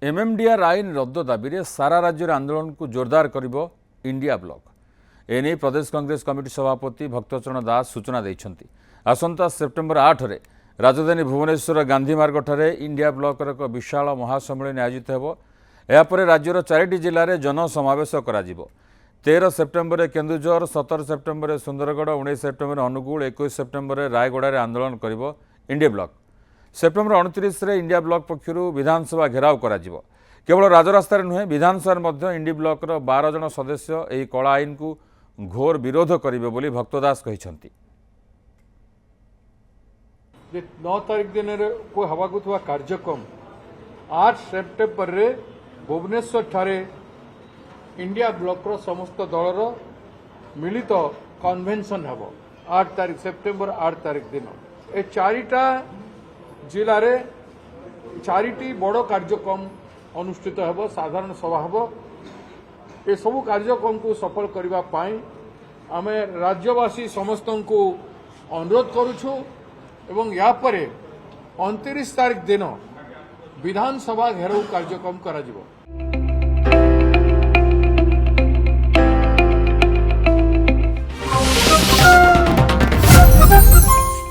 MMDR आईन रद्द दाबी रे सारा राज्य आंदोलन को जोरदार करिबो इंडिया ब्लॉक। एने प्रदेश कांग्रेस कमिटी सभापति भक्तचरण दास सूचना देइछन्ति। आसंता सेप्टेम्बर 8 रे राजधानी भुवनेश्वर गांधी मार्ग ठारे इंडिया ब्लॉक एक विशाल महासम्मेलन आयोजित हेबो। यापर राज्यर 4टी जिले में जनसमावेश करा 13 सेप्टेम्बर रे केन्दुझर, 17 सेप्टेम्बर रे सुंदरगढ़, 19 सेप्टेम्बर अनुगुल, 21 सेप्टेम्बर रे रायगड़ा रे आंदोलन करिबो इंडिया ब्लॉक। सेप्टेम्बर 29 रे इंडिया ब्लॉक पक्षर विधानसभा घेराव करा जिवो। केवल राजरास्तार नुहे विधानसभा इंडिया ब्लॉक 12 जन सदस्य एही कला आईन को घोर विरोध करिवे बोली भक्तदास कहिसंती। 9 तारीख दिन को हवाकू थवा कार्यक्रम 8 सेप्टेम्बर रे भुवनेश्वर ठारे इंडिया ब्लॉक रो समस्त दलर मिलित कन्वेंशन हबो 8 तारीख सेप्टेम्बर 8 तारीख दिन ए चारिटा जिले रे चारिटी बड़ कार्यक्रम अनुष्ठित हेबो, साधारण सभा हेबो। ए सब कार्यक्रम को सफल करबा पाई आमे राज्यवासी समस्त को अनुरोध करूछु एवं या परे 29 तारीख दिन विधानसभा घेराव कार्यक्रम करा जिवो।